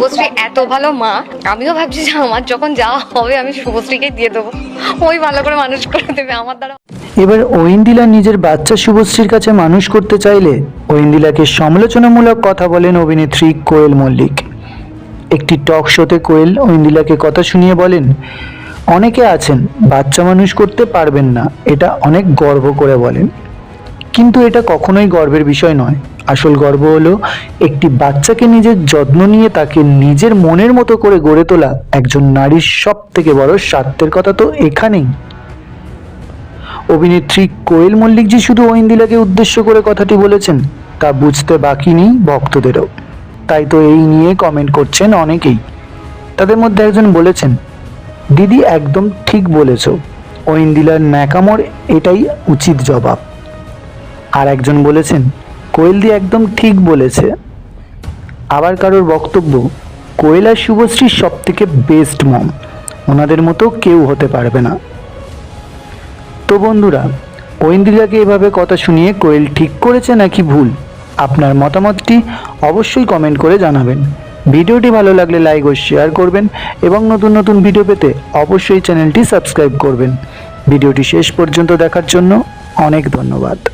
শুভশ্রী এত ভালো মা, আমিও ভাবছি যে আমার যখন যাওয়া হবে আমি শুভশ্রীকে দিয়ে দেবো, ওই ভালো করে মানুষ করে দেবে আমার দ্বারা। এবার ঐন্দ্রিলা নিজের বাচ্চা শুভশ্রীর কাছে মানুষ করতে চাইলে ঐন্দ্রিলাকে সমালোচনামূলক কথা বলেন অভিনেত্রী কোয়েল মল্লিক। একটি টক শোতে কোয়েল ঐন্দ্রিলাকে কথা শুনিয়ে বলেন, অনেকে আছেন বাচ্চা মানুষ করতে পারবেন না, এটা অনেক গর্ব করে বলেন, কিন্তু এটা কখনোই গর্বের বিষয় নয়। আসল গর্ব হলো একটি বাচ্চাকে নিজের যত্ন নিয়ে তাকে নিজের মনের মতো করে গড়ে তোলা একজন নারীর সব থেকে বড় স্বার্থের কথা তো এখানেই। অভিনেত্রী কোয়েল মল্লিক যে শুধু ঐন্দ্রিলাকে উদ্দেশ্য করে কথাটি বলেছেন তা বুঝতে বাকি নেই ভক্তদেরও। তাই তো এই নিয়ে কমেন্ট করছেন অনেকেই। তাদের মধ্যে একজন বলেছেন, দিদি একদম ঠিক বলেছ, ঐন্দ্রিলার ন্যাকামোর এটাই উচিত জবাব। আর একজন বলেছেন, কোয়েল দি একদম ঠিক বলেছে। আবার কারোর বক্তব্য, কোয়েল আর শুভশ্রী সব থেকে বেস্ট মম, ওনাদের মতো কেউ হতে পারবে না। তো বন্ধুরা, ঐন্দ্রিলাকে এভাবে কথা শুনিয়ে কোয়েল ঠিক করেছে নাকি ভুল, আপনার মতামতটি অবশ্যই কমেন্ট করে জানাবেন। ভিডিওটি ভালো লাগলে লাইক ও শেয়ার করবেন এবং নতুন নতুন ভিডিও পেতে অবশ্যই চ্যানেলটি সাবস্ক্রাইব করবেন। ভিডিওটি শেষ পর্যন্ত দেখার জন্য অনেক ধন্যবাদ।